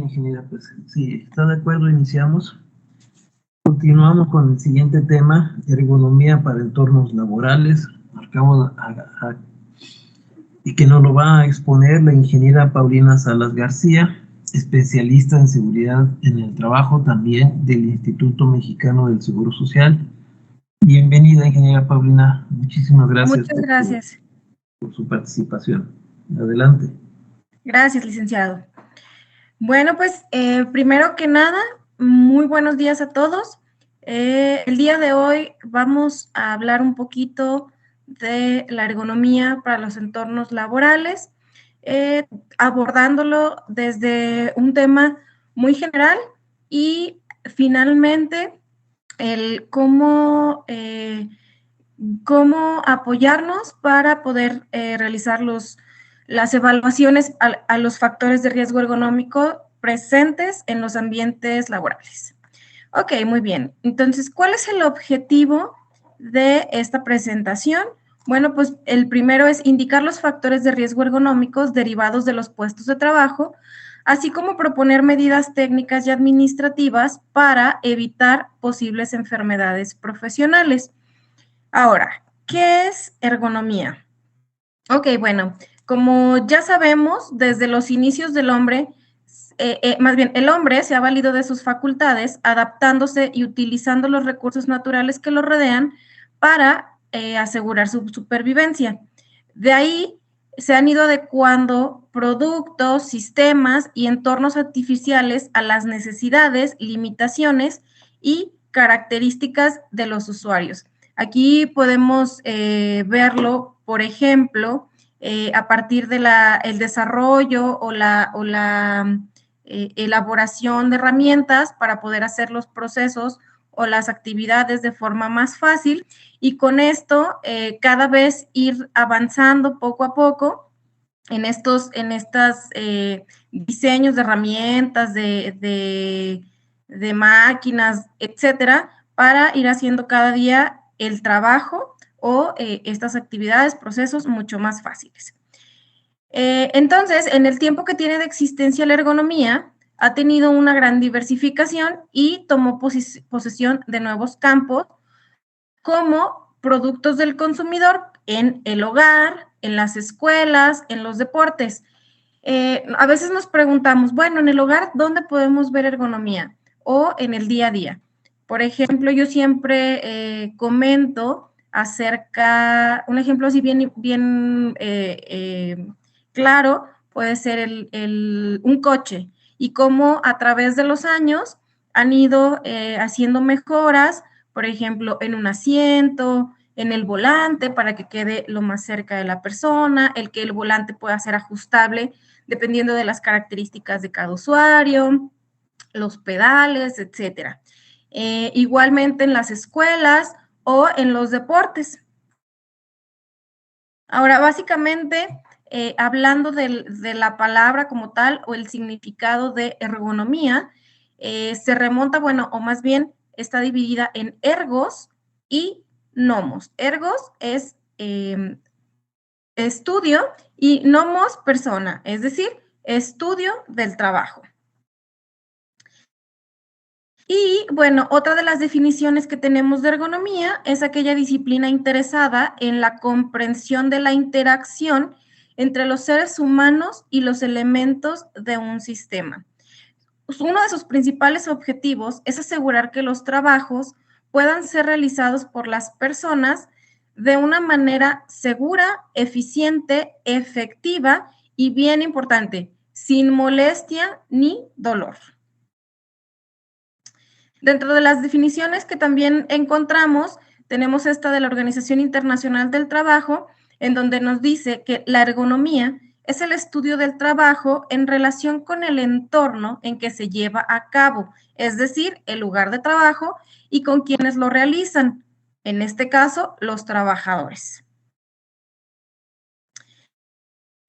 ingeniera, pues si está de acuerdo, iniciamos. Continuamos con el siguiente tema, ergonomía para entornos laborales. Y que nos lo va a exponer la ingeniera Paulina Salas García, especialista en seguridad en el trabajo, también del Instituto Mexicano del Seguro Social. Bienvenida, ingeniera Paulina. Muchísimas gracias. Muchas gracias. Por su participación. Adelante. Gracias, licenciado. Bueno, pues primero que nada, muy buenos días a todos. El día de hoy vamos a hablar un poquito de la ergonomía para los entornos laborales, abordándolo desde un tema muy general y finalmente el cómo apoyarnos para poder realizar las evaluaciones a los factores de riesgo ergonómico presentes en los ambientes laborales. Ok, muy bien. Entonces, ¿cuál es el objetivo de esta presentación? Bueno, pues el primero es indicar los factores de riesgo ergonómicos derivados de los puestos de trabajo, así como proponer medidas técnicas y administrativas para evitar posibles enfermedades profesionales. Ahora, ¿qué es ergonomía? Ok, bueno, como ya sabemos, desde los inicios del hombre, más bien el hombre se ha valido de sus facultades, adaptándose y utilizando los recursos naturales que lo rodean para asegurar su supervivencia. De ahí se han ido adecuando productos, sistemas y entornos artificiales a las necesidades, limitaciones y características de los usuarios. Aquí podemos verlo, por ejemplo, a partir de el desarrollo o la elaboración de herramientas para poder hacer los procesos o las actividades de forma más fácil y con esto cada vez ir avanzando poco a poco en estos diseños de herramientas, de máquinas, etcétera, para ir haciendo cada día el trabajo o estas actividades, procesos mucho más fáciles. Entonces, en el tiempo que tiene de existencia la ergonomía, ha tenido una gran diversificación y tomó posesión de nuevos campos como productos del consumidor en el hogar, en las escuelas, en los deportes. A veces nos preguntamos, bueno, en el hogar, ¿dónde podemos ver ergonomía? O en el día a día. Por ejemplo, yo siempre comento acerca, un ejemplo así bien claro, puede ser un coche y cómo a través de los años han ido haciendo mejoras, por ejemplo, en un asiento, en el volante para que quede lo más cerca de la persona, el que el volante pueda ser ajustable dependiendo de las características de cada usuario, los pedales, etcétera. Igualmente en las escuelas o en los deportes. Ahora, básicamente, hablando de la palabra como tal o el significado de ergonomía, se remonta, bueno, o más bien está dividida en ergos y nomos. Ergos es estudio y nomos persona, es decir, estudio del trabajo. Y bueno, otra de las definiciones que tenemos de ergonomía es aquella disciplina interesada en la comprensión de la interacción entre los seres humanos y los elementos de un sistema. Uno de sus principales objetivos es asegurar que los trabajos puedan ser realizados por las personas de una manera segura, eficiente, efectiva y, bien importante, sin molestia ni dolor. Dentro de las definiciones que también encontramos, tenemos esta de la Organización Internacional del Trabajo, en donde nos dice que la ergonomía es el estudio del trabajo en relación con el entorno en que se lleva a cabo, es decir, el lugar de trabajo y con quienes lo realizan, en este caso, los trabajadores.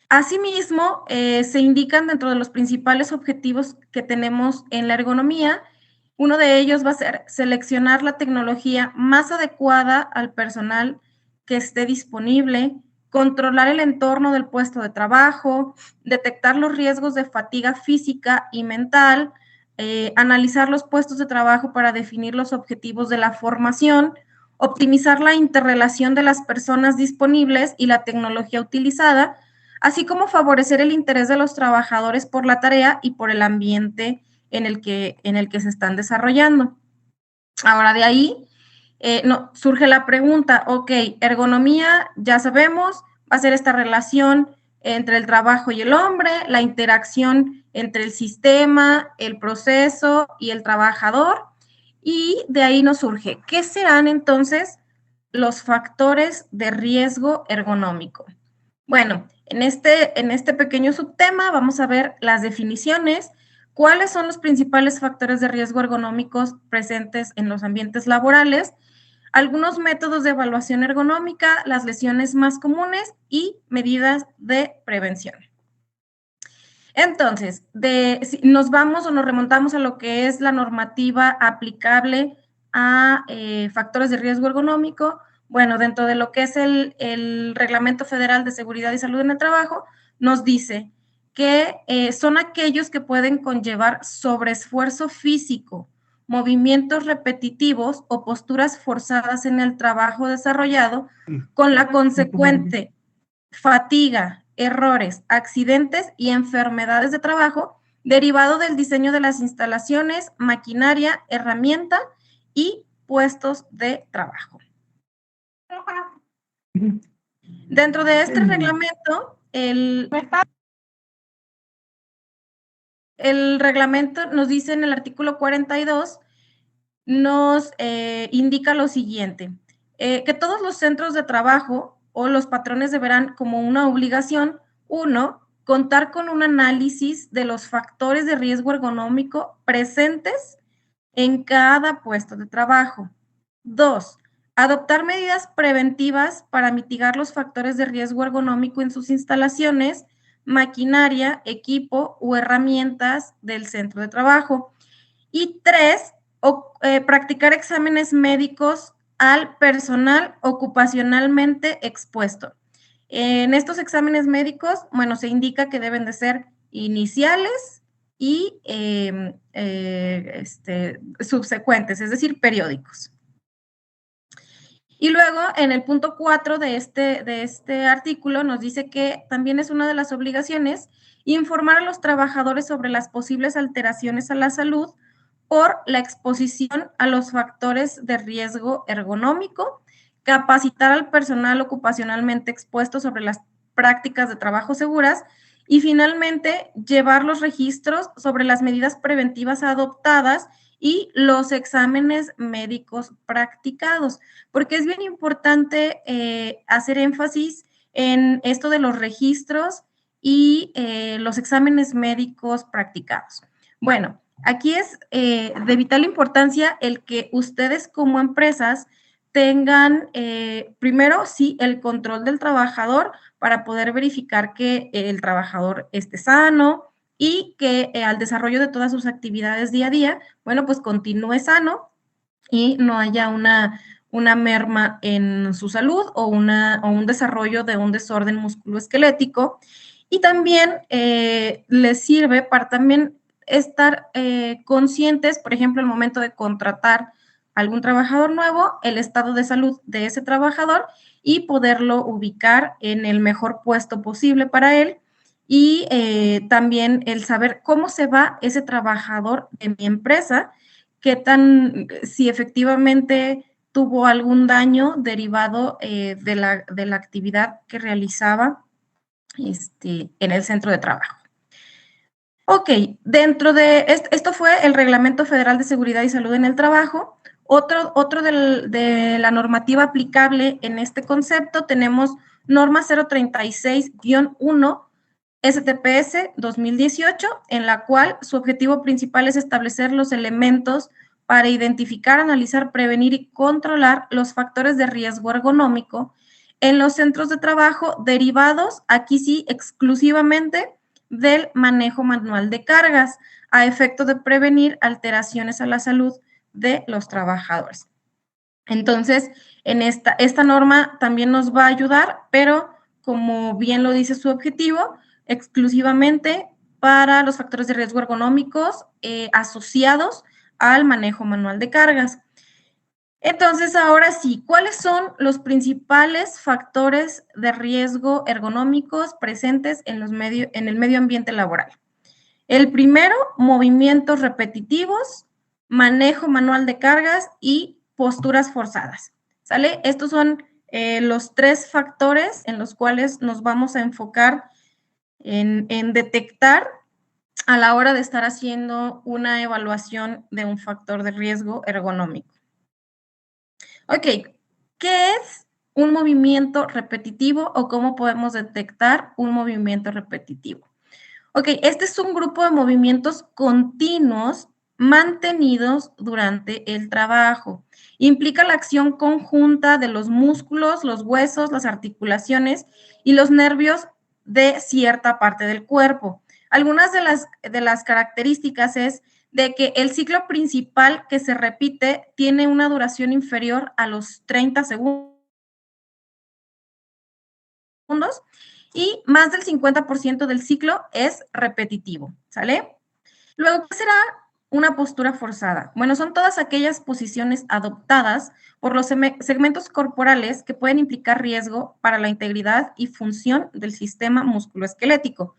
Asimismo, se indican dentro de los principales objetivos que tenemos en la ergonomía. Uno de ellos va a ser seleccionar la tecnología más adecuada al personal que esté disponible, controlar el entorno del puesto de trabajo, detectar los riesgos de fatiga física y mental, analizar los puestos de trabajo para definir los objetivos de la formación, optimizar la interrelación de las personas disponibles y la tecnología utilizada, así como favorecer el interés de los trabajadores por la tarea y por el ambiente en el que se están desarrollando. Ahora, de ahí surge la pregunta, ok, ergonomía, ya sabemos, va a ser esta relación entre el trabajo y el hombre, la interacción entre el sistema, el proceso y el trabajador, y de ahí nos surge, ¿qué serán entonces los factores de riesgo ergonómico? Bueno, en este pequeño subtema vamos a ver las definiciones, cuáles son los principales factores de riesgo ergonómicos presentes en los ambientes laborales, algunos métodos de evaluación ergonómica, las lesiones más comunes y medidas de prevención. Entonces, si nos vamos o nos remontamos a lo que es la normativa aplicable a factores de riesgo ergonómico, bueno, dentro de lo que es el Reglamento Federal de Seguridad y Salud en el Trabajo, nos dice que son aquellos que pueden conllevar sobreesfuerzo físico, movimientos repetitivos o posturas forzadas en el trabajo desarrollado con la consecuente fatiga, errores, accidentes y enfermedades de trabajo derivado del diseño de las instalaciones, maquinaria, herramienta y puestos de trabajo. Dentro de este reglamento, el reglamento nos dice en el artículo 42, nos indica lo siguiente, que todos los centros de trabajo o los patrones deberán como una obligación, 1, contar con un análisis de los factores de riesgo ergonómico presentes en cada puesto de trabajo. 2, adoptar medidas preventivas para mitigar los factores de riesgo ergonómico en sus instalaciones, maquinaria, equipo o herramientas del centro de trabajo. Y 3, practicar exámenes médicos al personal ocupacionalmente expuesto. En estos exámenes médicos, bueno, se indica que deben de ser iniciales y subsecuentes, es decir, periódicos. Y luego, en el punto 4 de este artículo, nos dice que también es una de las obligaciones informar a los trabajadores sobre las posibles alteraciones a la salud por la exposición a los factores de riesgo ergonómico, capacitar al personal ocupacionalmente expuesto sobre las prácticas de trabajo seguras y finalmente llevar los registros sobre las medidas preventivas adoptadas y los exámenes médicos practicados, porque es bien importante hacer énfasis en esto de los registros y los exámenes médicos practicados. Bueno, aquí es de vital importancia el que ustedes como empresas tengan primero, sí, el control del trabajador para poder verificar que el trabajador esté sano y que al desarrollo de todas sus actividades día a día, bueno, pues continúe sano y no haya una merma en su salud o un desarrollo de un desorden musculoesquelético. Y también les sirve para también estar conscientes, por ejemplo, al momento de contratar algún trabajador nuevo, el estado de salud de ese trabajador y poderlo ubicar en el mejor puesto posible para él. Y también el saber cómo se va ese trabajador de mi empresa, si efectivamente tuvo algún daño derivado de la actividad que realizaba en el centro de trabajo. Ok, dentro de esto fue el Reglamento Federal de Seguridad y Salud en el Trabajo. Otro de la normativa aplicable en este concepto tenemos norma 036-1 STPS 2018, en la cual su objetivo principal es establecer los elementos para identificar, analizar, prevenir y controlar los factores de riesgo ergonómico en los centros de trabajo derivados, aquí sí, exclusivamente del manejo manual de cargas, a efecto de prevenir alteraciones a la salud de los trabajadores. Entonces, en esta norma también nos va a ayudar, pero como bien lo dice su objetivo, exclusivamente para los factores de riesgo ergonómicos asociados al manejo manual de cargas. Entonces, ahora sí, ¿cuáles son los principales factores de riesgo ergonómicos presentes en el medio ambiente laboral? El primero, movimientos repetitivos, manejo manual de cargas y posturas forzadas. ¿Sale? Estos son los 3 factores en los cuales nos vamos a enfocar en detectar a la hora de estar haciendo una evaluación de un factor de riesgo ergonómico. Ok, ¿qué es un movimiento repetitivo o cómo podemos detectar un movimiento repetitivo? Ok, este es un grupo de movimientos continuos mantenidos durante el trabajo. Implica la acción conjunta de los músculos, los huesos, las articulaciones y los nervios de cierta parte del cuerpo. Algunas de las características es de que el ciclo principal que se repite tiene una duración inferior a los 30 segundos y más del 50% del ciclo es repetitivo, ¿sale? Luego, ¿qué será una postura forzada? Bueno, son todas aquellas posiciones adoptadas por los segmentos corporales que pueden implicar riesgo para la integridad y función del sistema musculoesquelético.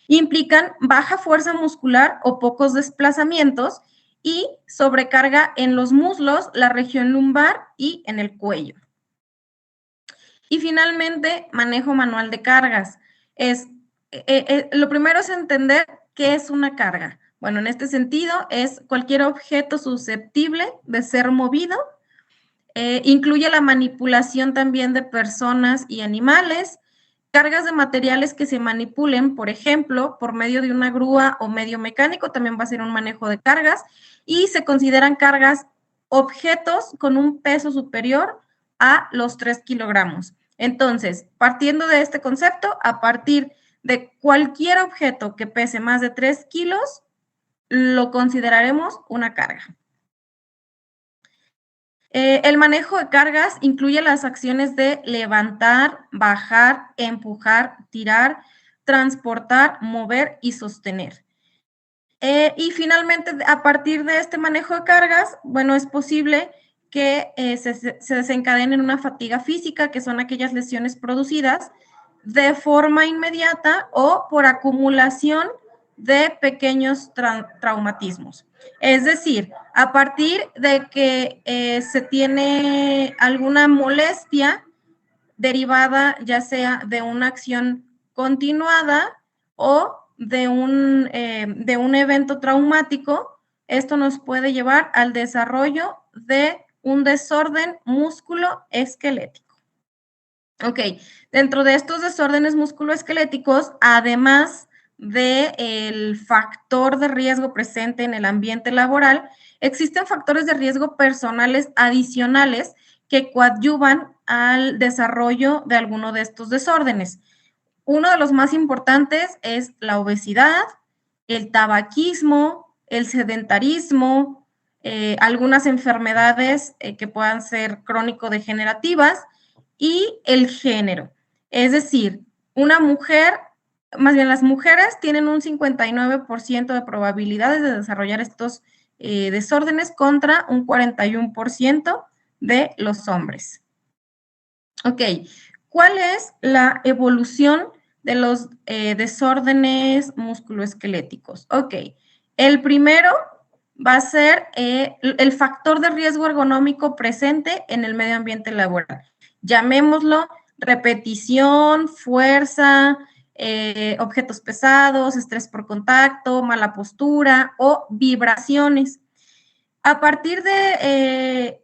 Implican baja fuerza muscular o pocos desplazamientos y sobrecarga en los muslos, la región lumbar y en el cuello. Y finalmente, manejo manual de cargas. Lo primero es entender qué es una carga. Bueno, en este sentido es cualquier objeto susceptible de ser movido. Incluye la manipulación también de personas y animales, cargas de materiales que se manipulen, por ejemplo, por medio de una grúa o medio mecánico, también va a ser un manejo de cargas, y se consideran cargas objetos con un peso superior a los 3 kilogramos. Entonces, partiendo de este concepto, a partir de cualquier objeto que pese más de 3 kilos, lo consideraremos una carga. El manejo de cargas incluye las acciones de levantar, bajar, empujar, tirar, transportar, mover y sostener. Y finalmente, a partir de este manejo de cargas, bueno, es posible que se desencadene una fatiga física, que son aquellas lesiones producidas de forma inmediata o por acumulación de pequeños traumatismos. Es decir, a partir de que se tiene alguna molestia derivada ya sea de una acción continuada o de un evento traumático, esto nos puede llevar al desarrollo de un desorden musculoesquelético. Ok, dentro de estos desórdenes musculoesqueléticos, además del factor de riesgo presente en el ambiente laboral, existen factores de riesgo personales adicionales que coadyuvan al desarrollo de alguno de estos desórdenes. Uno de los más importantes es la obesidad, el tabaquismo, el sedentarismo, algunas enfermedades que puedan ser crónico-degenerativas y el género. Es decir, una mujer, más bien las mujeres tienen un 59% de probabilidades de desarrollar estos desórdenes contra un 41% de los hombres. Ok, ¿cuál es la evolución de los desórdenes musculoesqueléticos? Ok, el primero va a ser el factor de riesgo ergonómico presente en el medio ambiente laboral. Llamémoslo repetición, fuerza, objetos pesados, estrés por contacto, mala postura o vibraciones. A partir de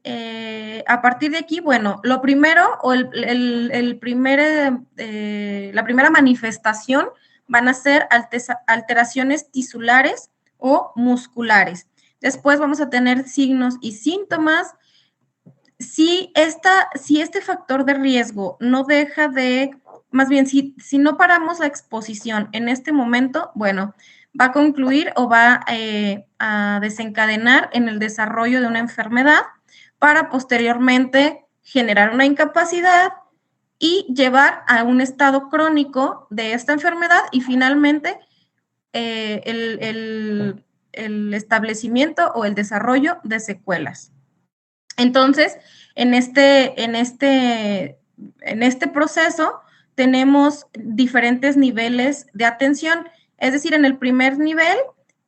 aquí, bueno, lo primero o la primera manifestación van a ser alteraciones tisulares o musculares. Después vamos a tener signos y síntomas. Si este factor de riesgo no deja de, más bien, si no paramos la exposición en este momento, bueno, va a concluir o va a desencadenar en el desarrollo de una enfermedad para posteriormente generar una incapacidad y llevar a un estado crónico de esta enfermedad y finalmente el establecimiento o el desarrollo de secuelas. Entonces, en este proceso tenemos diferentes niveles de atención, es decir, en el primer nivel,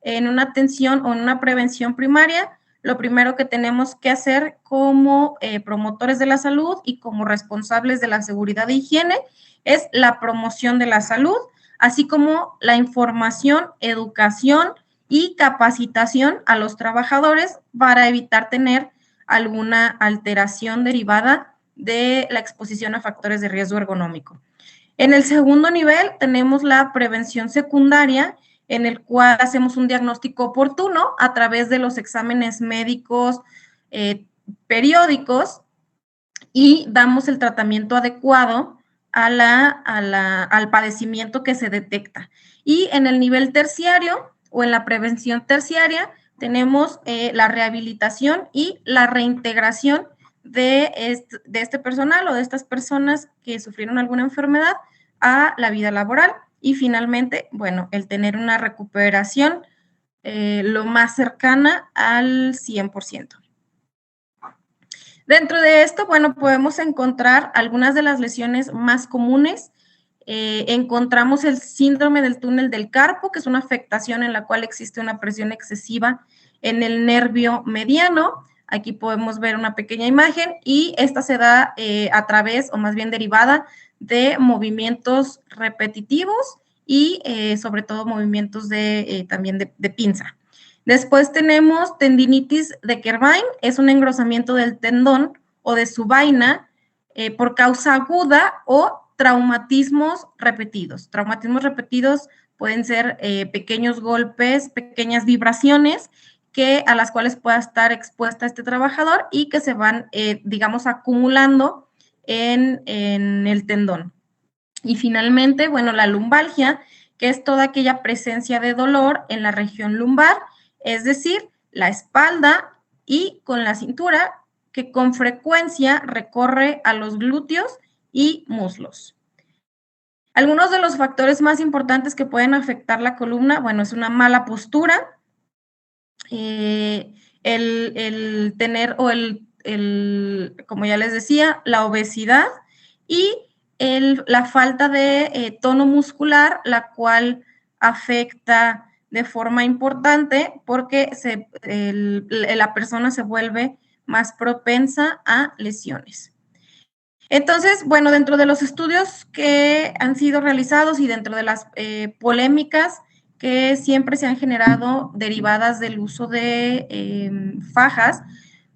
en una atención o en una prevención primaria, lo primero que tenemos que hacer como promotores de la salud y como responsables de la seguridad e higiene es la promoción de la salud, así como la información, educación y capacitación a los trabajadores para evitar tener alguna alteración derivada de la exposición a factores de riesgo ergonómico. En el segundo nivel tenemos la prevención secundaria, en el cual hacemos un diagnóstico oportuno a través de los exámenes médicos periódicos y damos el tratamiento adecuado al padecimiento que se detecta. Y en el nivel terciario o en la prevención terciaria tenemos la rehabilitación y la reintegración de este personal o de estas personas que sufrieron alguna enfermedad a la vida laboral. Y finalmente, bueno, el tener una recuperación lo más cercana al 100%. Dentro de esto, bueno, podemos encontrar algunas de las lesiones más comunes. Encontramos el síndrome del túnel del carpo, que es una afectación en la cual existe una presión excesiva en el nervio mediano. Aquí podemos ver una pequeña imagen y esta se da a través, o más bien derivada, de movimientos repetitivos y sobre todo movimientos también de pinza. Después tenemos tendinitis de Kerbein, es un engrosamiento del tendón o de su vaina por causa aguda o traumatismos repetidos. Traumatismos repetidos pueden ser pequeños golpes, pequeñas vibraciones a las cuales pueda estar expuesta este trabajador y que se van, digamos, acumulando en el tendón. Y finalmente, bueno, la lumbalgia, que es toda aquella presencia de dolor en la región lumbar, es decir, la espalda y con la cintura, que con frecuencia recorre a los glúteos y muslos. Algunos de los factores más importantes que pueden afectar la columna, bueno, es una mala postura, el tener como ya les decía, la obesidad y la falta de tono muscular, la cual afecta de forma importante porque la persona se vuelve más propensa a lesiones. Entonces, bueno, dentro de los estudios que han sido realizados y dentro de las polémicas que siempre se han generado derivadas del uso de fajas,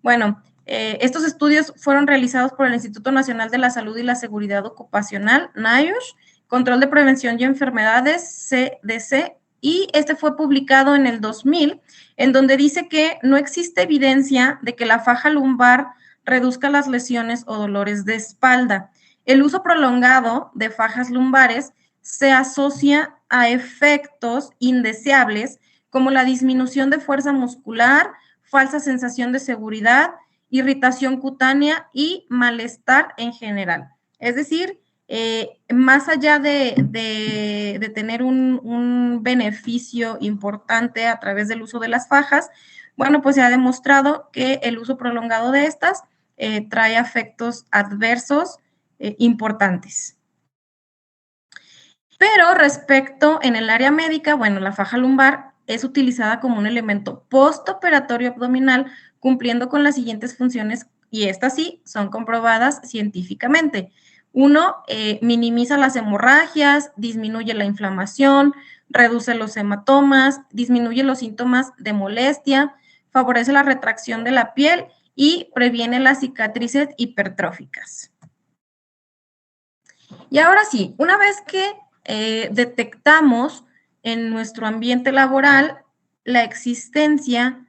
bueno, estos estudios fueron realizados por el Instituto Nacional de la Salud y la Seguridad Ocupacional, NIOSH, Control de Prevención y Enfermedades, CDC, y este fue publicado en el 2000, en donde dice que no existe evidencia de que la faja lumbar reduzca las lesiones o dolores de espalda. El uso prolongado de fajas lumbares se asocia a efectos indeseables como la disminución de fuerza muscular, falsa sensación de seguridad, irritación cutánea y malestar en general. Es decir, más allá de tener un beneficio importante a través del uso de las fajas, bueno, pues se ha demostrado que el uso prolongado de estas trae efectos adversos importantes. Pero respecto en el área médica, bueno, la faja lumbar es utilizada como un elemento postoperatorio abdominal, cumpliendo con las siguientes funciones, y estas sí son comprobadas científicamente. Uno, minimiza las hemorragias, disminuye la inflamación, reduce los hematomas, disminuye los síntomas de molestia, favorece la retracción de la piel y previene las cicatrices hipertróficas. Y ahora sí, una vez que detectamos en nuestro ambiente laboral la existencia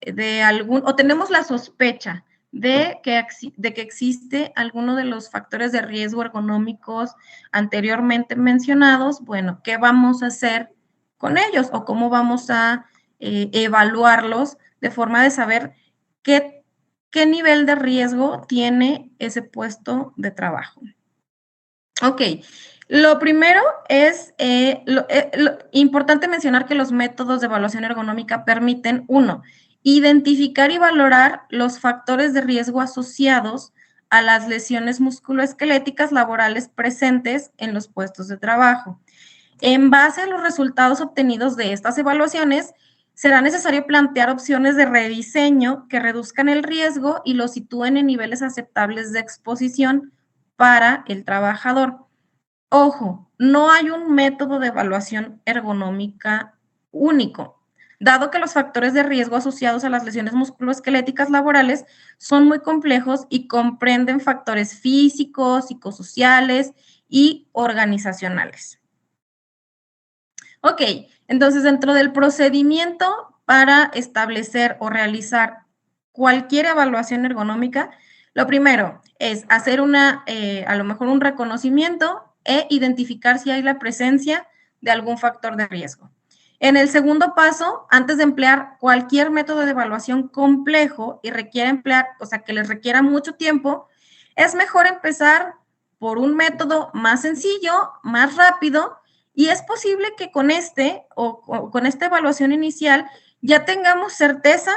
de o tenemos la sospecha de que existe alguno de los factores de riesgo ergonómicos anteriormente mencionados, bueno, ¿qué vamos a hacer con ellos o cómo vamos a evaluarlos de forma de saber qué nivel de riesgo tiene ese puesto de trabajo? Ok, lo primero es importante mencionar que los métodos de evaluación ergonómica permiten, uno, identificar y valorar los factores de riesgo asociados a las lesiones musculoesqueléticas laborales presentes en los puestos de trabajo. En base a los resultados obtenidos de estas evaluaciones, será necesario plantear opciones de rediseño que reduzcan el riesgo y lo sitúen en niveles aceptables de exposición para el trabajador. Ojo, no hay un método de evaluación ergonómica único, dado que los factores de riesgo asociados a las lesiones musculoesqueléticas laborales son muy complejos y comprenden factores físicos, psicosociales y organizacionales. Ok, entonces dentro del procedimiento para establecer o realizar cualquier evaluación ergonómica, lo primero es hacer a lo mejor un reconocimiento e identificar si hay la presencia de algún factor de riesgo. En el segundo paso, antes de emplear cualquier método de evaluación complejo y requiere emplear, o sea, que les requiera mucho tiempo, es mejor empezar por un método más sencillo, más rápido, y es posible que con con esta evaluación inicial ya tengamos certeza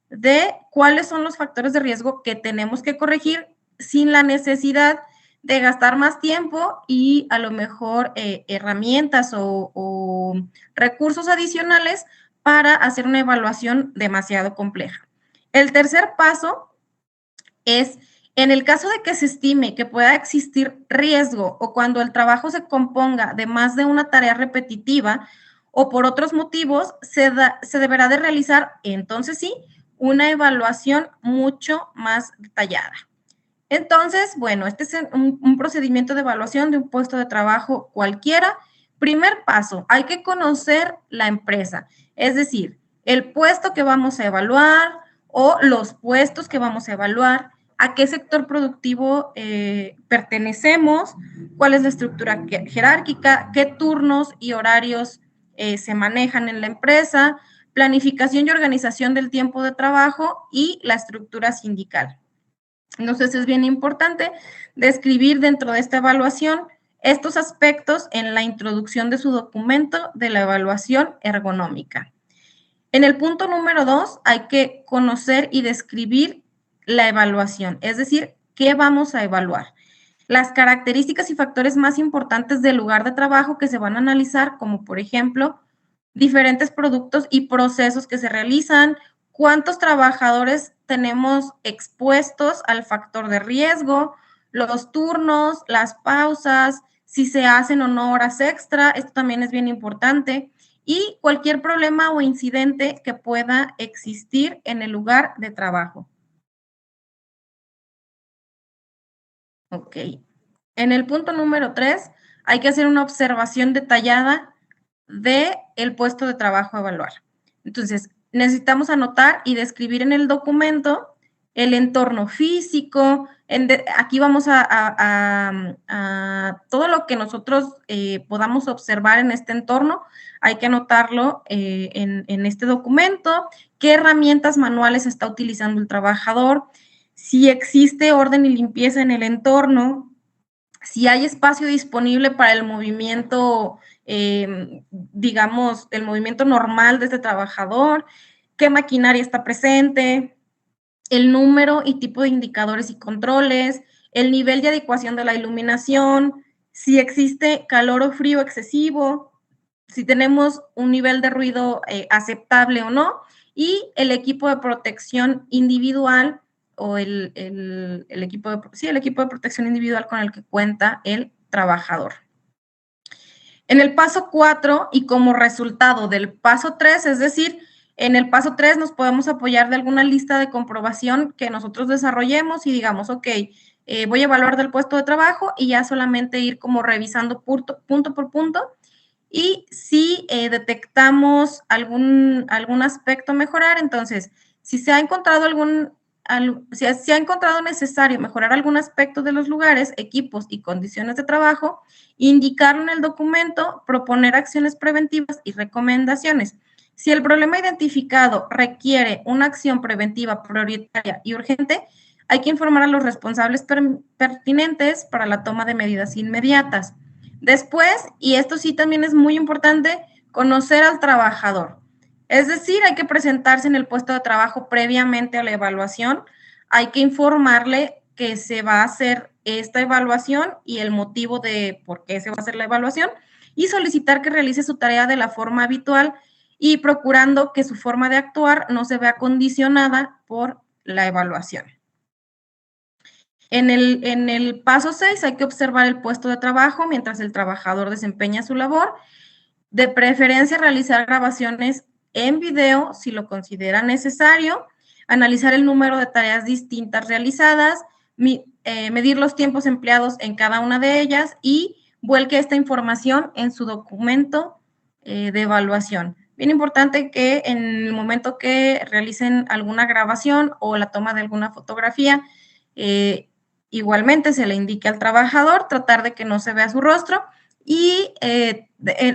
de cuáles son los factores de riesgo que tenemos que corregir sin la necesidad de gastar más tiempo y a lo mejor herramientas o recursos adicionales para hacer una evaluación demasiado compleja. El tercer paso es, en el caso de que se estime que pueda existir riesgo o cuando el trabajo se componga de más de una tarea repetitiva o por otros motivos, se deberá de realizar, entonces sí, una evaluación mucho más detallada. Entonces, bueno, este es un procedimiento de evaluación de un puesto de trabajo cualquiera. Primer paso, hay que conocer la empresa, es decir, el puesto que vamos a evaluar o los puestos que vamos a evaluar, a qué sector productivo pertenecemos, cuál es la estructura jerárquica, qué turnos y horarios se manejan en la empresa, planificación y organización del tiempo de trabajo y la estructura sindical. Entonces, es bien importante describir dentro de esta evaluación estos aspectos en la introducción de su documento de la evaluación ergonómica. En el punto número 2, hay que conocer y describir la evaluación, es decir, qué vamos a evaluar. Las características y factores más importantes del lugar de trabajo que se van a analizar, como por ejemplo, diferentes productos y procesos que se realizan, cuántos trabajadores tenemos expuestos al factor de riesgo, los turnos, las pausas, si se hacen o no horas extra, esto también es bien importante, y cualquier problema o incidente que pueda existir en el lugar de trabajo. Ok. En el punto número 3, hay que hacer una observación detallada de el puesto de trabajo a evaluar. Entonces, necesitamos anotar y describir en el documento el entorno físico. Aquí vamos a todo lo que nosotros podamos observar en este entorno, hay que anotarlo en este documento, qué herramientas manuales está utilizando el trabajador, si existe orden y limpieza en el entorno, si hay espacio disponible para el movimiento, digamos, el movimiento normal de este trabajador, qué maquinaria está presente, el número y tipo de indicadores y controles, el nivel de adecuación de la iluminación, si existe calor o frío excesivo, si tenemos un nivel de ruido aceptable o no, y el equipo de protección individual o el equipo de protección individual con el que cuenta el trabajador. En el paso 4 y como resultado del paso 3, es decir, en el paso 3 nos podemos apoyar de alguna lista de comprobación que nosotros desarrollemos y digamos, ok, voy a evaluar del puesto de trabajo y ya solamente ir como revisando punto por punto. Y si detectamos algún aspecto a mejorar, entonces, si se ha encontrado si se ha encontrado necesario mejorar algún aspecto de los lugares, equipos y condiciones de trabajo, indicarlo en el documento, proponer acciones preventivas y recomendaciones. Si el problema identificado requiere una acción preventiva prioritaria y urgente, hay que informar a los responsables pertinentes para la toma de medidas inmediatas. Después, y esto sí también es muy importante, conocer al trabajador. Es decir, hay que presentarse en el puesto de trabajo previamente a la evaluación, hay que informarle que se va a hacer esta evaluación y el motivo de por qué se va a hacer la evaluación y solicitar que realice su tarea de la forma habitual y procurando que su forma de actuar no se vea condicionada por la evaluación. En el paso 6 hay que observar el puesto de trabajo mientras el trabajador desempeña su labor. De preferencia, realizar grabaciones en video si lo considera necesario, analizar el número de tareas distintas realizadas, medir los tiempos empleados en cada una de ellas y vuelque esta información en su documento de evaluación. Bien importante que en el momento que realicen alguna grabación o la toma de alguna fotografía, igualmente se le indique al trabajador tratar de que no se vea su rostro y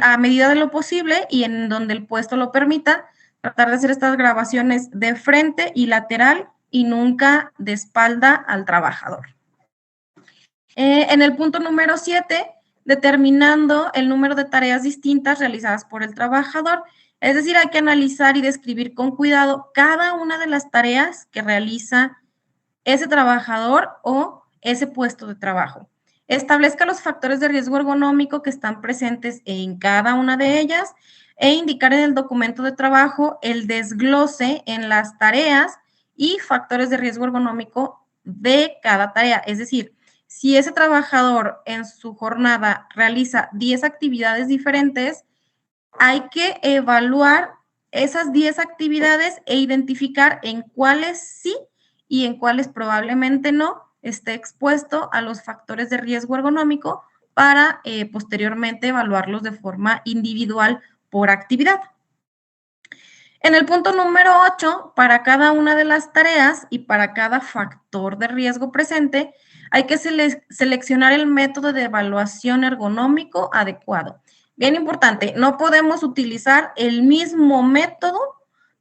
a medida de lo posible y en donde el puesto lo permita, tratar de hacer estas grabaciones de frente y lateral y nunca de espalda al trabajador. En el punto número 7, determinando el número de tareas distintas realizadas por el trabajador. Es decir, hay que analizar y describir con cuidado cada una de las tareas que realiza ese trabajador o ese puesto de trabajo. Establezca los factores de riesgo ergonómico que están presentes en cada una de ellas e indicar en el documento de trabajo el desglose en las tareas y factores de riesgo ergonómico de cada tarea. Es decir, si ese trabajador en su jornada realiza 10 actividades diferentes, hay que evaluar esas 10 actividades e identificar en cuáles sí y en cuáles probablemente no esté expuesto a los factores de riesgo ergonómico para posteriormente evaluarlos de forma individual por actividad. En el punto número 8, para cada una de las tareas y para cada factor de riesgo presente, hay que seleccionar el método de evaluación ergonómico adecuado. Bien importante, no podemos utilizar el mismo método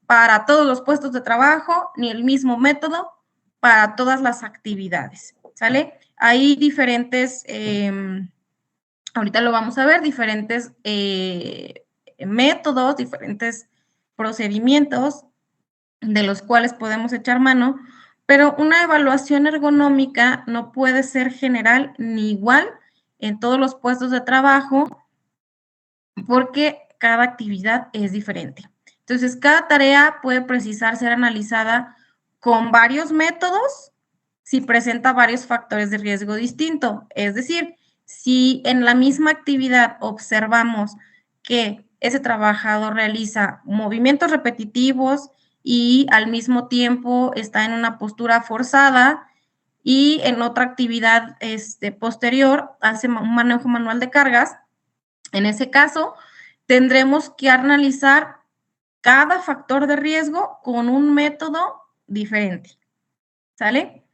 para todos los puestos de trabajo, ni el mismo método para todas las actividades, ¿sale? Hay diferentes, ahorita lo vamos a ver, diferentes métodos, diferentes procedimientos de los cuales podemos echar mano, pero una evaluación ergonómica no puede ser general ni igual en todos los puestos de trabajo porque cada actividad es diferente. Entonces, cada tarea puede precisar ser analizada con varios métodos si presenta varios factores de riesgo distinto. Es decir, si en la misma actividad observamos que ese trabajador realiza movimientos repetitivos y al mismo tiempo está en una postura forzada y en otra actividad posterior hace un manejo manual de cargas, en ese caso tendremos que analizar cada factor de riesgo con un método diferente, ¿sale?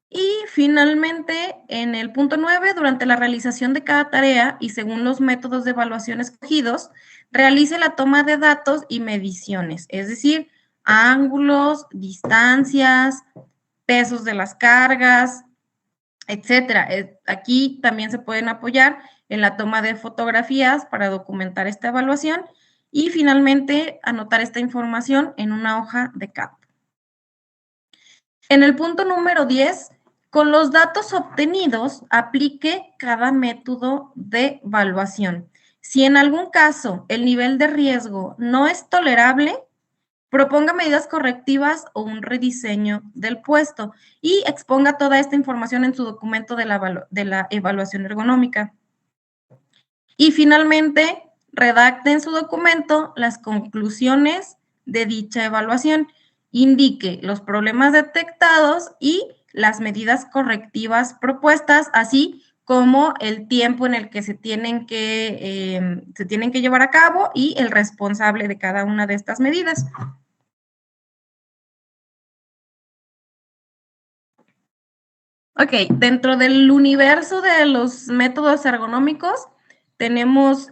Y finalmente, en el punto 9, durante la realización de cada tarea y según los métodos de evaluación escogidos, realice la toma de datos y mediciones, es decir, ángulos, distancias, pesos de las cargas, etcétera. Aquí también se pueden apoyar en la toma de fotografías para documentar esta evaluación y finalmente anotar esta información en una hoja de campo. En el punto número 10, con los datos obtenidos, aplique cada método de evaluación. Si en algún caso el nivel de riesgo no es tolerable, proponga medidas correctivas o un rediseño del puesto y exponga toda esta información en su documento de la evaluación ergonómica. Y finalmente, redacte en su documento las conclusiones de dicha evaluación. Indique los problemas detectados y las medidas correctivas propuestas, así como el tiempo en el que se tienen que llevar a cabo y el responsable de cada una de estas medidas. Ok, dentro del universo de los métodos ergonómicos, tenemos,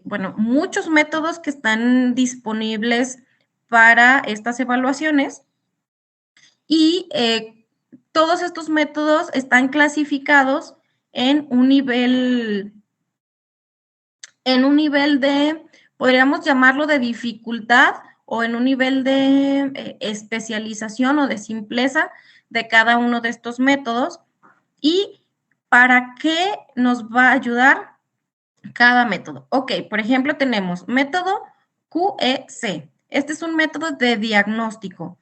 bueno, muchos métodos que están disponibles para estas evaluaciones y todos estos métodos están clasificados en un nivel de, podríamos llamarlo de dificultad, o en un nivel de especialización o de simpleza de cada uno de estos métodos. ¿Y para qué nos va a ayudar cada método? Ok, por ejemplo, tenemos método QEC. Este es un método de diagnóstico.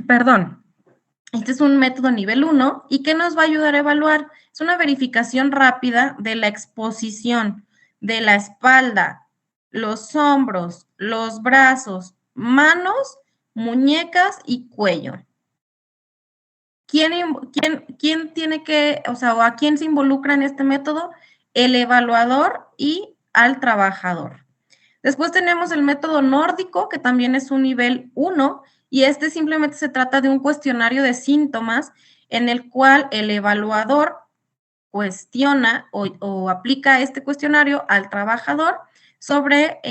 Perdón. Este es un método nivel 1 y ¿qué nos va a ayudar a evaluar? Es una verificación rápida de la exposición de la espalda, los hombros, los brazos, muñecas y cuello. ¿Quién tiene que, o a quién se involucra en este método? El evaluador y al trabajador. Después tenemos el método nórdico, que también es un nivel 1, y este simplemente se trata de un cuestionario de síntomas en el cual el evaluador cuestiona o aplica este cuestionario al trabajador sobre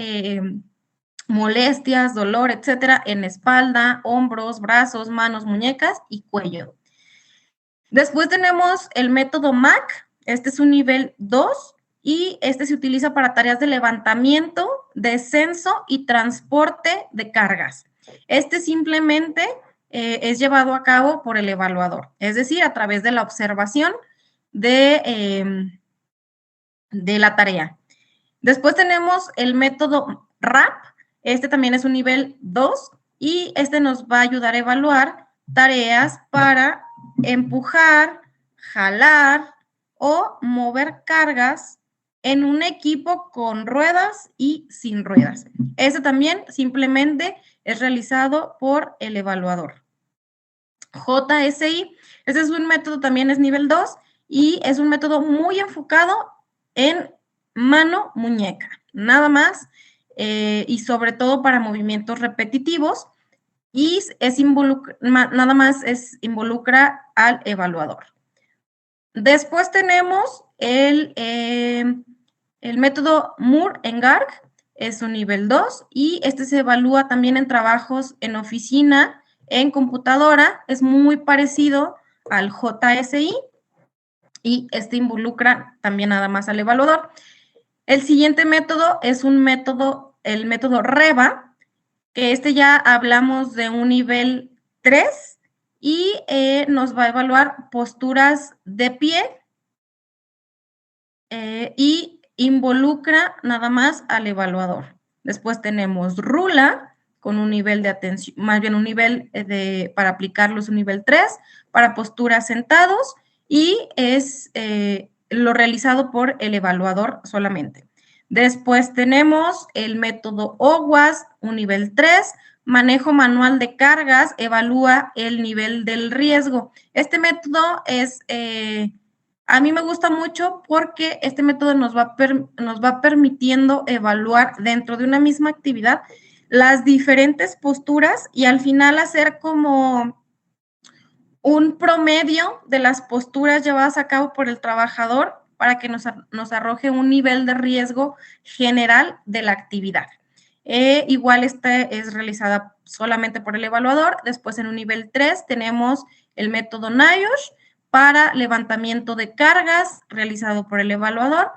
molestias, dolor, etcétera, en espalda, hombros, brazos, manos, muñecas y cuello. Después tenemos el método MAC, este es un nivel 2 y este se utiliza para tareas de levantamiento, descenso y transporte de cargas. Este simplemente es llevado a cabo por el evaluador, es decir, a través de la observación de la tarea. Después tenemos el método RAP, este también es un nivel 2 y este nos va a ayudar a evaluar tareas para empujar, jalar o mover cargas en un equipo con ruedas y sin ruedas. Este también simplemente es realizado por el evaluador. JSI, este es un método también es nivel 2 y es un método muy enfocado en mano-muñeca, nada más y sobre todo para movimientos repetitivos y nada más involucra al evaluador. Después tenemos el método Moore-Engarg, es un nivel 2 y este se evalúa también en trabajos en oficina, en computadora, es muy parecido al JSI y este involucra también nada más al evaluador. El siguiente método es el método REVA, que este ya hablamos de un nivel 3 y nos va a evaluar posturas de pie y involucra nada más al evaluador. Después tenemos RULA con un nivel de atención, más bien un nivel para aplicarlos un nivel 3 para posturas sentados y es lo realizado por el evaluador solamente. Después tenemos el método OWASP, un nivel 3, manejo manual de cargas, evalúa el nivel del riesgo. Este método es, a mí me gusta mucho porque este método nos va permitiendo evaluar dentro de una misma actividad las diferentes posturas y al final hacer como un promedio de las posturas llevadas a cabo por el trabajador para que nos arroje un nivel de riesgo general de la actividad. Igual esta es realizada solamente por el evaluador. Después en un nivel 3 tenemos el método NIOSH para levantamiento de cargas realizado por el evaluador.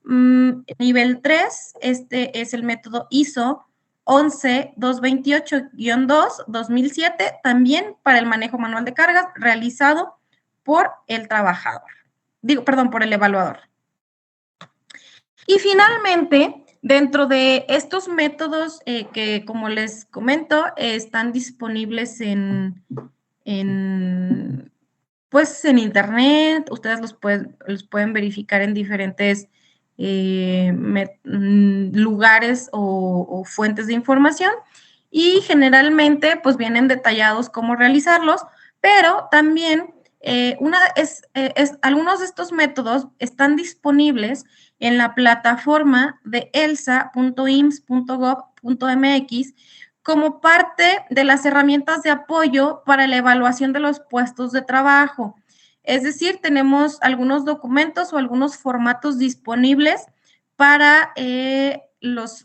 Nivel 3, este es el método ISO 11228-2 2007, también para el manejo manual de cargas realizado por el trabajador. Por el evaluador. Y finalmente, dentro de estos métodos que, como les comento, están disponibles en internet, ustedes los pueden verificar en diferentes lugares o fuentes de información y generalmente pues vienen detallados cómo realizarlos, pero también algunos de estos métodos están disponibles en la plataforma de elsa.ims.gov.mx como parte de las herramientas de apoyo para la evaluación de los puestos de trabajo. Es decir, tenemos algunos documentos o algunos formatos disponibles para la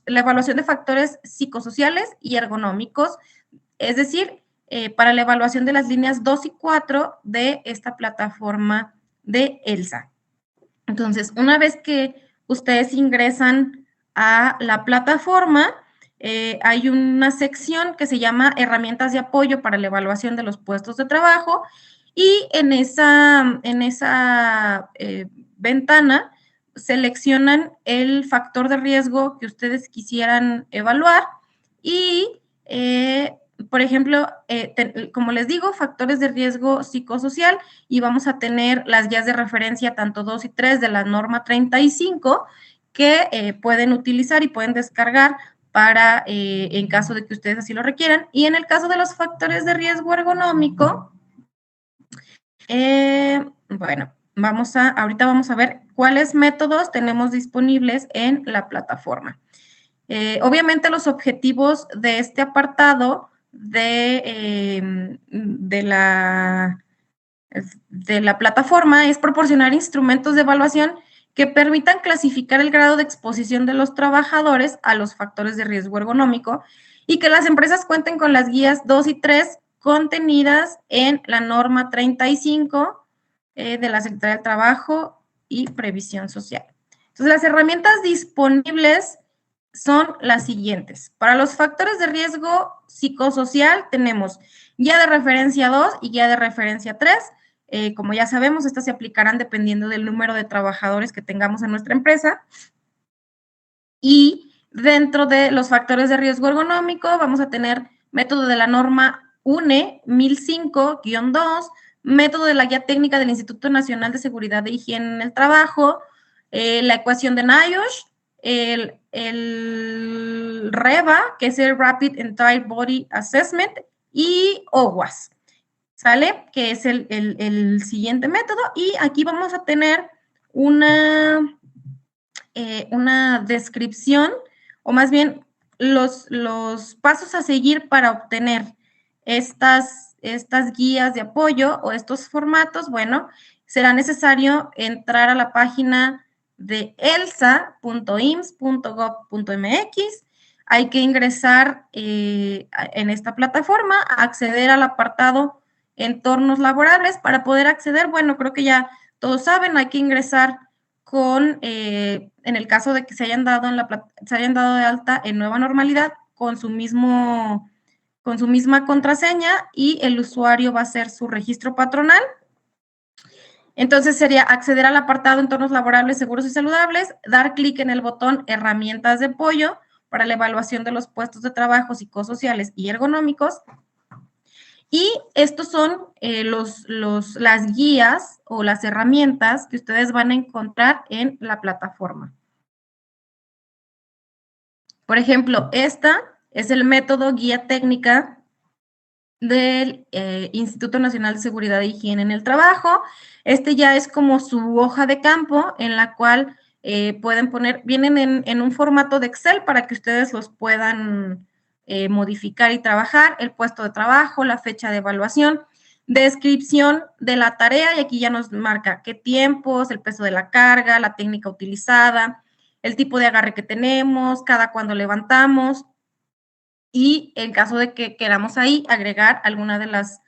evaluación de factores psicosociales y ergonómicos. Es decir, para la evaluación de las líneas 2 y 4 de esta plataforma de ELSA. Entonces, una vez que ustedes ingresan a la plataforma, hay una sección que se llama herramientas de apoyo para la evaluación de los puestos de trabajo, y en esa ventana seleccionan el factor de riesgo que ustedes quisieran evaluar y, por ejemplo, como les digo, factores de riesgo psicosocial, y vamos a tener las guías de referencia tanto 2 y 3 de la norma 35 que pueden utilizar y pueden descargar para, en caso de que ustedes así lo requieran. Y en el caso de los factores de riesgo ergonómico, bueno, ahorita vamos a ver cuáles métodos tenemos disponibles en la plataforma. Obviamente los objetivos de este apartado de la plataforma es proporcionar instrumentos de evaluación que permitan clasificar el grado de exposición de los trabajadores a los factores de riesgo ergonómico, y que las empresas cuenten con las guías 2 y 3 contenidas en la norma 35 de la Secretaría del Trabajo y Previsión Social. Entonces, las herramientas disponibles son las siguientes. Para los factores de riesgo psicosocial tenemos guía de referencia 2 y guía de referencia 3. Como ya sabemos, estas se aplicarán dependiendo del número de trabajadores que tengamos en nuestra empresa. Y dentro de los factores de riesgo ergonómico vamos a tener método de la norma UNE 1005-2, método de la guía técnica del Instituto Nacional de Seguridad e Higiene en el Trabajo, la ecuación de NIOSH, el REBA, que es el Rapid Entire Body Assessment, y OWASP, ¿sale? Que es el siguiente método. Y aquí vamos a tener una descripción, o más bien los pasos a seguir para obtener estas guías de apoyo o estos formatos. Bueno, será necesario entrar a la página de elsa.ims.gov.mx. Hay que ingresar en esta plataforma, acceder al apartado entornos laborables. Para poder acceder, bueno, creo que ya todos saben, hay que ingresar con, en el caso de que se hayan dado de alta en nueva normalidad, con su misma contraseña, y el usuario va a ser su registro patronal. Entonces sería acceder al apartado entornos laborables seguros y saludables, dar clic en el botón herramientas de apoyo para la evaluación de los puestos de trabajo psicosociales y ergonómicos. Y estos son las guías o las herramientas que ustedes van a encontrar en la plataforma. Por ejemplo, esta es el método guía técnica del Instituto Nacional de Seguridad e Higiene en el Trabajo. Este ya es como su hoja de campo, en la cual pueden poner, vienen en un formato de Excel para que ustedes los puedan modificar y trabajar, el puesto de trabajo, la fecha de evaluación, descripción de la tarea, y aquí ya nos marca qué tiempos, el peso de la carga, la técnica utilizada, el tipo de agarre que tenemos, cada cuándo levantamos, y en caso de que queramos ahí agregar alguna de las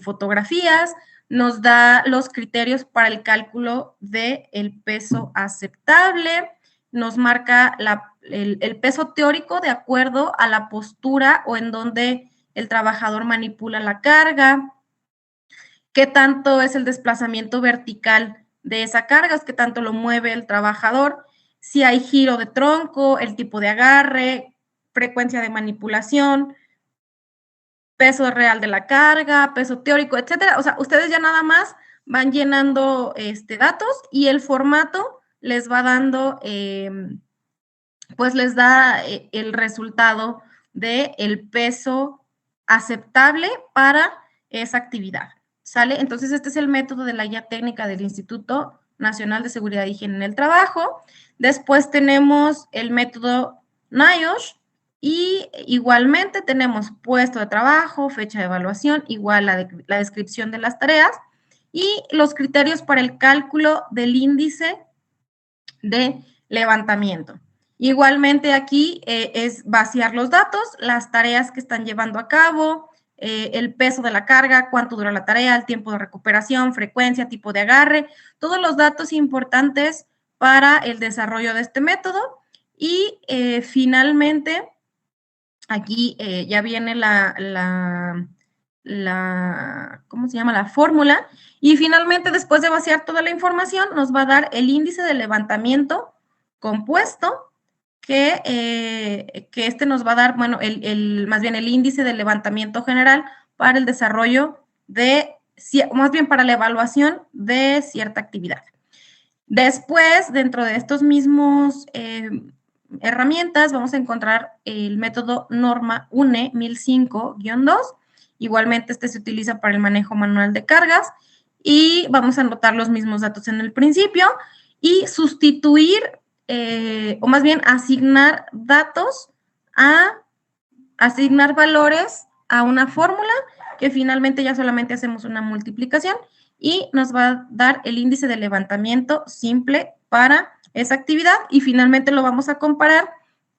fotografías, nos da los criterios para el cálculo del peso aceptable, nos marca el peso teórico de acuerdo a la postura o en donde el trabajador manipula la carga, qué tanto es el desplazamiento vertical de esa carga, qué tanto lo mueve el trabajador, si hay giro de tronco, el tipo de agarre, frecuencia de manipulación, peso real de la carga, peso teórico, etcétera. O sea, ustedes ya nada más van llenando datos, y el formato les va dando, pues les da el resultado del peso aceptable para esa actividad, ¿sale? Entonces, este es el método de la guía técnica del Instituto Nacional de Seguridad e Higiene en el Trabajo. Después tenemos el método NIOSH, y igualmente tenemos puesto de trabajo, fecha de evaluación, igual la descripción de las tareas y los criterios para el cálculo del índice de levantamiento. Igualmente aquí es vaciar los datos, las tareas que están llevando a cabo, el peso de la carga, cuánto dura la tarea, el tiempo de recuperación, frecuencia, tipo de agarre, todos los datos importantes para el desarrollo de este método. Y finalmente, aquí ya viene ¿cómo se llama? La fórmula. Y finalmente, después de vaciar toda la información, nos va a dar el índice de levantamiento compuesto, que este nos va a dar, bueno, más bien el índice de levantamiento general para el desarrollo más bien para la evaluación de cierta actividad. Después, dentro de estos mismos herramientas, vamos a encontrar el método norma UNE 1005-2. Igualmente, este se utiliza para el manejo manual de cargas y vamos a anotar los mismos datos en el principio y sustituir, o más bien asignar datos asignar valores a una fórmula que finalmente ya solamente hacemos una multiplicación y nos va a dar el índice de levantamiento simple para esa actividad y finalmente lo vamos a comparar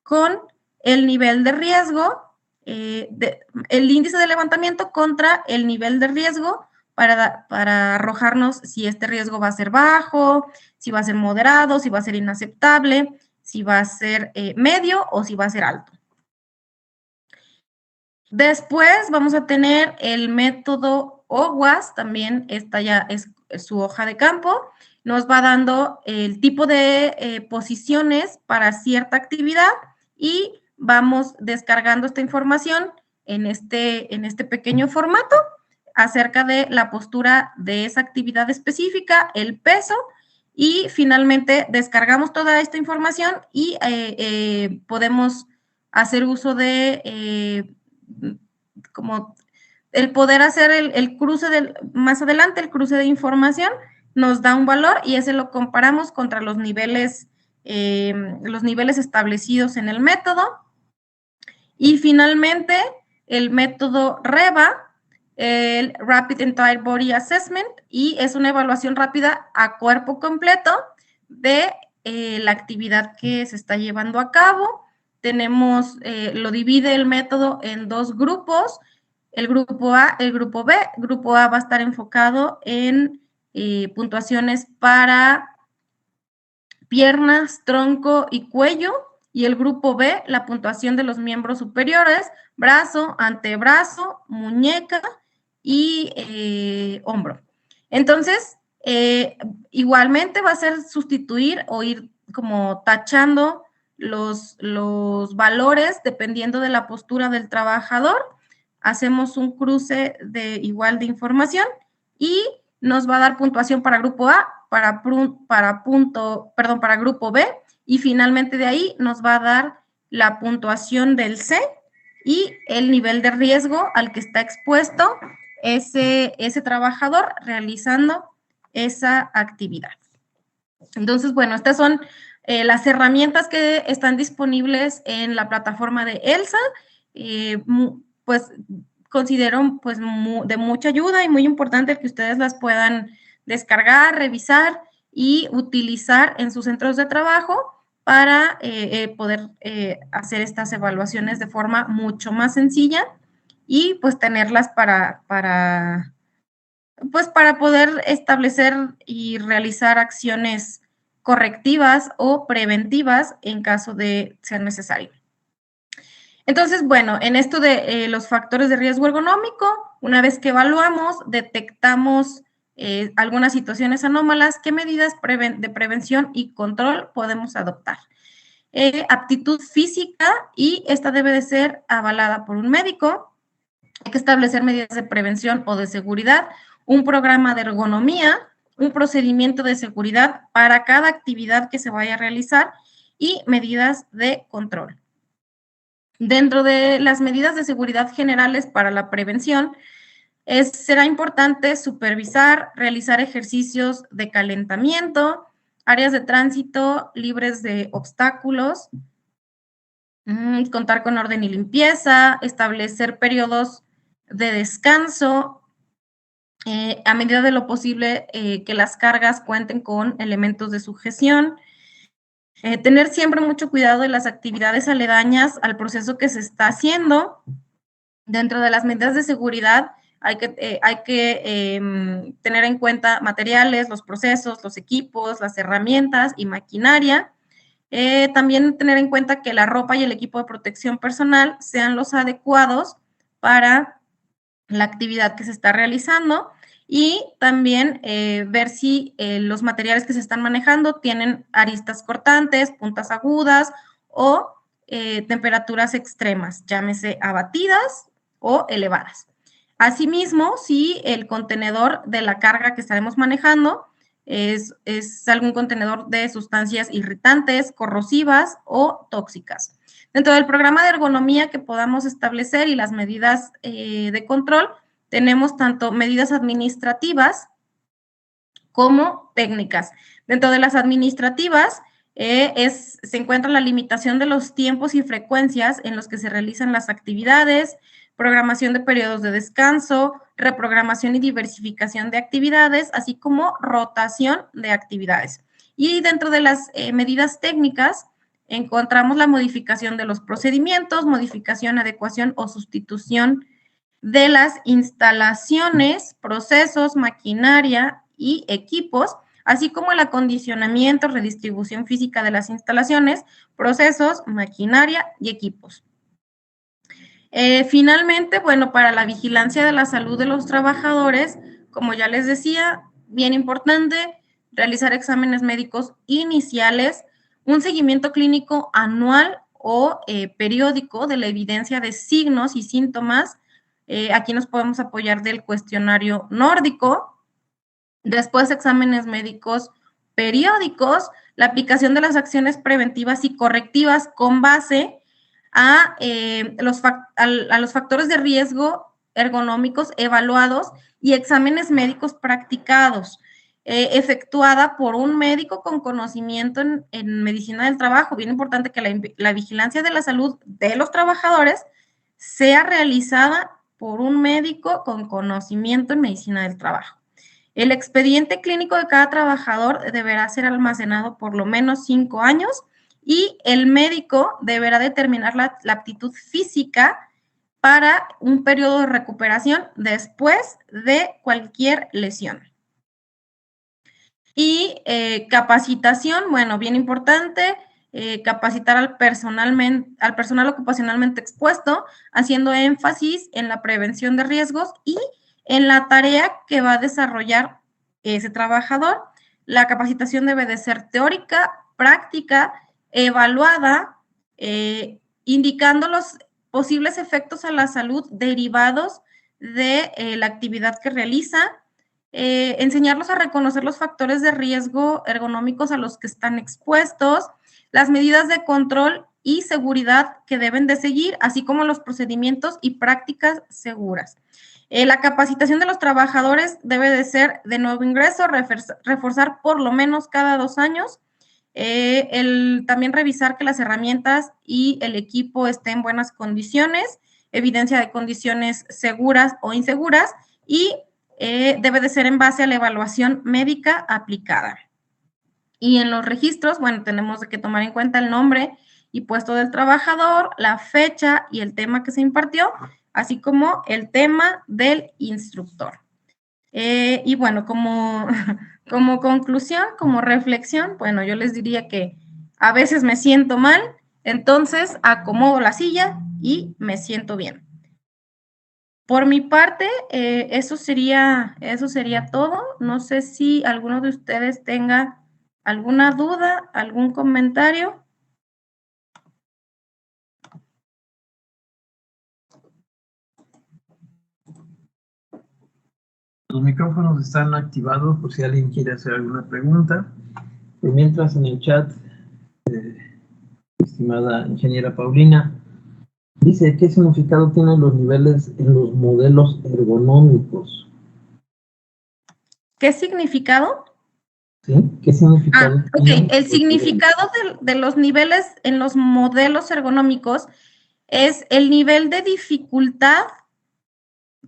con el nivel de riesgo, el índice de levantamiento contra el nivel de riesgo para arrojarnos si este riesgo va a ser bajo, si va a ser moderado, si va a ser inaceptable, si va a ser medio o si va a ser alto. Después vamos a tener el método OWASP, también esta ya es su hoja de campo, nos va dando el tipo de posiciones para cierta actividad y vamos descargando esta información en este pequeño formato acerca de la postura de esa actividad específica, el peso y finalmente descargamos toda esta información y podemos hacer uso de como el poder hacer el cruce más adelante, el cruce de información, nos da un valor y ese lo comparamos contra los niveles establecidos en el método. Y finalmente, el método REBA, el Rapid Entire Body Assessment, y es una evaluación rápida a cuerpo completo de la actividad que se está llevando a cabo. Lo divide el método en dos grupos, el grupo A, el grupo B. El grupo A va a estar enfocado en puntuaciones para piernas, tronco y cuello, y el grupo B, la puntuación de los miembros superiores, brazo, antebrazo, muñeca y hombro. Entonces, igualmente va a ser sustituir o ir como tachando los valores dependiendo de la postura del trabajador. Hacemos un cruce igual de información y nos va a dar puntuación para grupo A, para grupo B, y finalmente de ahí nos va a dar la puntuación del C y el nivel de riesgo al que está expuesto ese trabajador realizando esa actividad. Entonces, bueno, estas son las herramientas que están disponibles en la plataforma de ELSA, pues considero pues de mucha ayuda y muy importante que ustedes las puedan descargar, revisar y utilizar en sus centros de trabajo para poder hacer estas evaluaciones de forma mucho más sencilla y pues tenerlas para poder establecer y realizar acciones correctivas o preventivas en caso de ser necesario. Entonces, bueno, en esto de los factores de riesgo ergonómico, una vez que evaluamos, detectamos algunas situaciones anómalas, ¿qué medidas de prevención y control podemos adoptar? Aptitud física, y esta debe de ser avalada por un médico. Hay que establecer medidas de prevención o de seguridad, un programa de ergonomía, un procedimiento de seguridad para cada actividad que se vaya a realizar y medidas de control. Dentro de las medidas de seguridad generales para la prevención, será importante supervisar, realizar ejercicios de calentamiento, áreas de tránsito libres de obstáculos, contar con orden y limpieza, establecer periodos de descanso, a medida de lo posible que las cargas cuenten con elementos de sujeción, tener siempre mucho cuidado de las actividades aledañas al proceso que se está haciendo, Dentro de las medidas de seguridad hay que tener en cuenta materiales, los procesos, los equipos, las herramientas y maquinaria. También tener en cuenta que la ropa y el equipo de protección personal sean los adecuados para la actividad que se está realizando y también ver si los materiales que se están manejando tienen aristas cortantes, puntas agudas o temperaturas extremas, llámese abatidas o elevadas. Asimismo, si el contenedor de la carga que estaremos manejando es algún contenedor de sustancias irritantes, corrosivas o tóxicas. Dentro del programa de ergonomía que podamos establecer y las medidas de control, tenemos tanto medidas administrativas como técnicas. Dentro de las administrativas, se encuentra la limitación de los tiempos y frecuencias en los que se realizan las actividades, programación de periodos de descanso, reprogramación y diversificación de actividades, así como rotación de actividades. Y dentro de las medidas técnicas, encontramos la modificación de los procedimientos, modificación, adecuación o sustitución de las instalaciones, procesos, maquinaria y equipos, así como el acondicionamiento, redistribución física de las instalaciones, procesos, maquinaria y equipos. Finalmente, bueno, para la vigilancia de la salud de los trabajadores, como ya les decía, bien importante, realizar exámenes médicos iniciales, un seguimiento clínico anual o periódico de la evidencia de signos y síntomas. Aquí nos podemos apoyar del cuestionario nórdico, después exámenes médicos periódicos, la aplicación de las acciones preventivas y correctivas con base a los factores de riesgo ergonómicos evaluados y exámenes médicos practicados, efectuada por un médico con conocimiento en medicina del trabajo. Bien importante que la vigilancia de la salud de los trabajadores sea realizada por un médico con conocimiento en medicina del trabajo. El expediente clínico de cada trabajador deberá ser almacenado por lo menos 5 años y el médico deberá determinar la aptitud física para un periodo de recuperación después de cualquier lesión. Y capacitación, bueno, bien importante, capacitar al personal ocupacionalmente expuesto, haciendo énfasis en la prevención de riesgos y en la tarea que va a desarrollar ese trabajador. La capacitación debe de ser teórica, práctica, evaluada, indicando los posibles efectos a la salud derivados de la actividad que realiza, enseñarlos a reconocer los factores de riesgo ergonómicos a los que están expuestos, las medidas de control y seguridad que deben de seguir, así como los procedimientos y prácticas seguras. La capacitación de los trabajadores debe de ser de nuevo ingreso, reforzar por lo menos cada 2 años, también revisar que las herramientas y el equipo estén en buenas condiciones, evidencia de condiciones seguras o inseguras y debe de ser en base a la evaluación médica aplicada. Y en los registros, bueno, tenemos que tomar en cuenta el nombre y puesto del trabajador, la fecha y el tema que se impartió, así como el tema del instructor. Y bueno, como conclusión, como reflexión, bueno, yo les diría que a veces me siento mal, entonces acomodo la silla y me siento bien. Por mi parte, eso sería todo. No sé si alguno de ustedes tenga alguna duda, algún comentario. Los micrófonos están activados por si alguien quiere hacer alguna pregunta. Mientras en el chat, estimada ingeniera Paulina, dice, ¿qué significado tienen los niveles en los modelos ergonómicos? ¿Qué significado? ¿Sí? ¿Qué significado tienen? El significado de los niveles en los modelos ergonómicos es el nivel de dificultad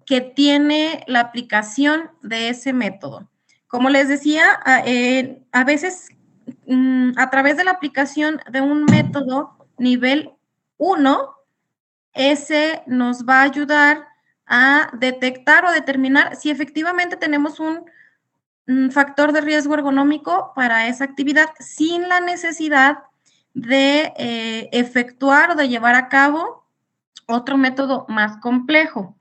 que tiene la aplicación de ese método. Como les decía, a veces a través de la aplicación de un método nivel 1, ese nos va a ayudar a detectar o determinar si efectivamente tenemos un factor de riesgo ergonómico para esa actividad sin la necesidad de efectuar o de llevar a cabo otro método más complejo.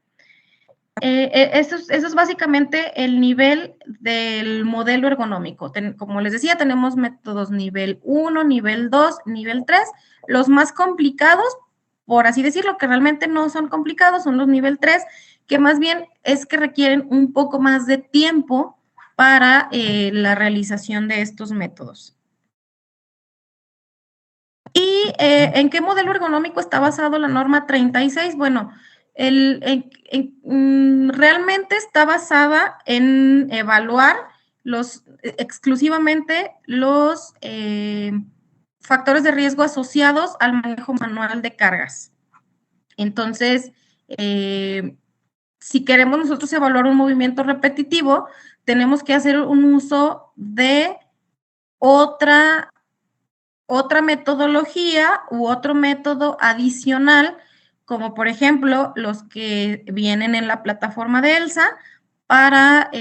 Eso es básicamente el nivel del modelo ergonómico. Como les decía, tenemos métodos nivel 1, nivel 2, nivel 3. Los más complicados, por así decirlo, que realmente no son complicados, son los nivel 3, que más bien es que requieren un poco más de tiempo para la realización de estos métodos. ¿Y en qué modelo ergonómico está basado la norma 36? Bueno, realmente está basada en evaluar exclusivamente los factores de riesgo asociados al manejo manual de cargas. Entonces, si queremos nosotros evaluar un movimiento repetitivo, tenemos que hacer un uso de otra metodología u otro método adicional, como por ejemplo los que vienen en la plataforma de ELSA, para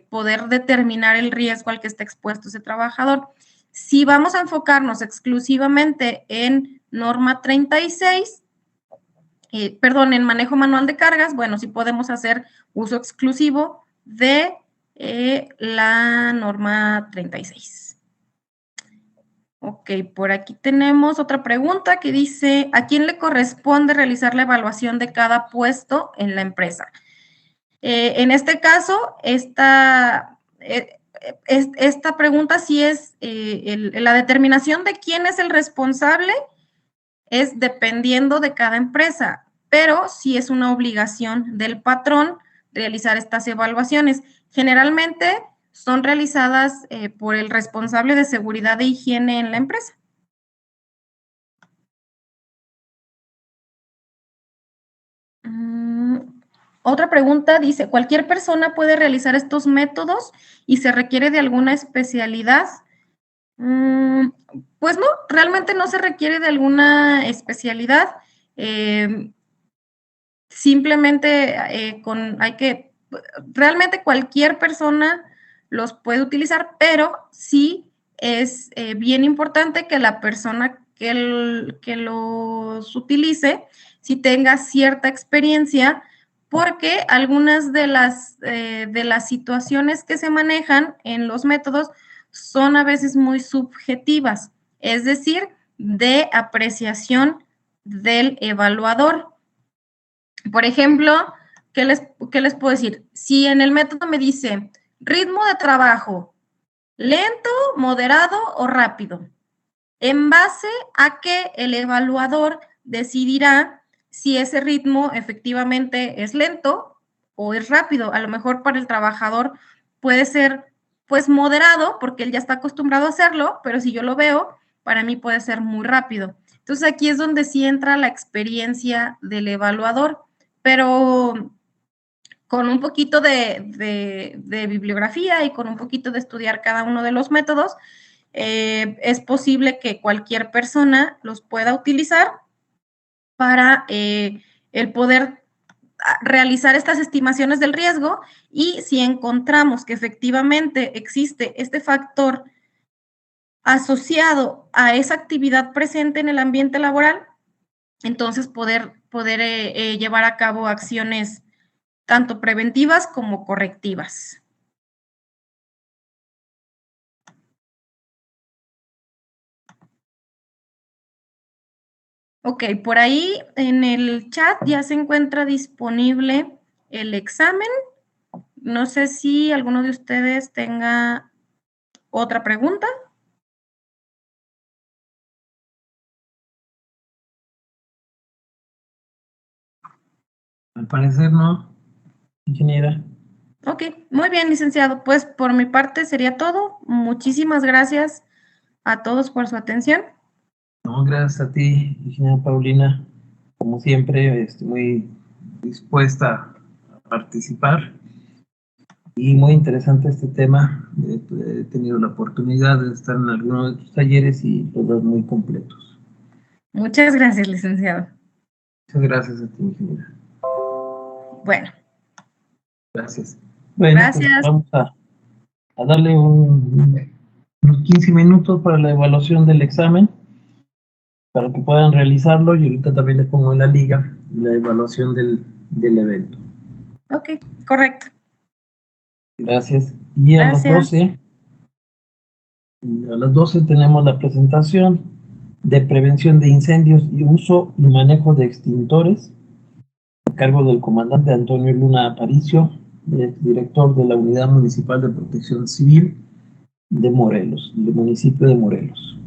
poder determinar el riesgo al que está expuesto ese trabajador. Si vamos a enfocarnos exclusivamente en norma 36, en manejo manual de cargas, bueno, sí podemos hacer uso exclusivo de la norma 36. Ok, por aquí tenemos otra pregunta que dice, ¿a quién le corresponde realizar la evaluación de cada puesto en la empresa? En este caso, esta pregunta sí es, la determinación de quién es el responsable es dependiendo de cada empresa, pero sí es una obligación del patrón realizar estas evaluaciones. Generalmente son realizadas por el responsable de seguridad e higiene en la empresa. Otra pregunta dice, ¿cualquier persona puede realizar estos métodos y se requiere de alguna especialidad? Pues no, realmente no se requiere de alguna especialidad. Simplemente realmente cualquier persona los puede utilizar, pero sí es bien importante que la persona que los utilice sí tenga cierta experiencia, porque algunas de las situaciones que se manejan en los métodos son a veces muy subjetivas, es decir, de apreciación del evaluador. Por ejemplo, ¿qué les puedo decir? Si en el método me dice ritmo de trabajo, lento, moderado o rápido, en base a que el evaluador decidirá si ese ritmo efectivamente es lento o es rápido. A lo mejor para el trabajador puede ser pues moderado porque él ya está acostumbrado a hacerlo, pero si yo lo veo, para mí puede ser muy rápido. Entonces aquí es donde sí entra la experiencia del evaluador, pero con un poquito de bibliografía y con un poquito de estudiar cada uno de los métodos, es posible que cualquier persona los pueda utilizar para el poder realizar estas estimaciones del riesgo, y si encontramos que efectivamente existe este factor asociado a esa actividad presente en el ambiente laboral, entonces poder llevar a cabo acciones tanto preventivas como correctivas. Ok, por ahí en el chat ya se encuentra disponible el examen. No sé si alguno de ustedes tenga otra pregunta. Al parecer no, ingeniera. Ok, muy bien, licenciado. Pues por mi parte sería todo. Muchísimas gracias a todos por su atención. No, gracias a ti, ingeniera Paulina. Como siempre, estoy muy dispuesta a participar. Y muy interesante este tema. He tenido la oportunidad de estar en algunos de tus talleres y todos muy completos. Muchas gracias, licenciado. Muchas gracias a ti, ingeniera. Bueno. Gracias. Bueno, gracias. pues vamos a darle unos 15 minutos para la evaluación del examen, para que puedan realizarlo, y ahorita también les pongo en la liga la evaluación del evento. Ok, correcto. Gracias. Y a Gracias. a las 12 tenemos la presentación de prevención de incendios y uso y manejo de extintores, a cargo del comandante Antonio Luna Aparicio, director de la Unidad Municipal de Protección Civil de Morelos, del municipio de Morelos.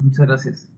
Muchas gracias.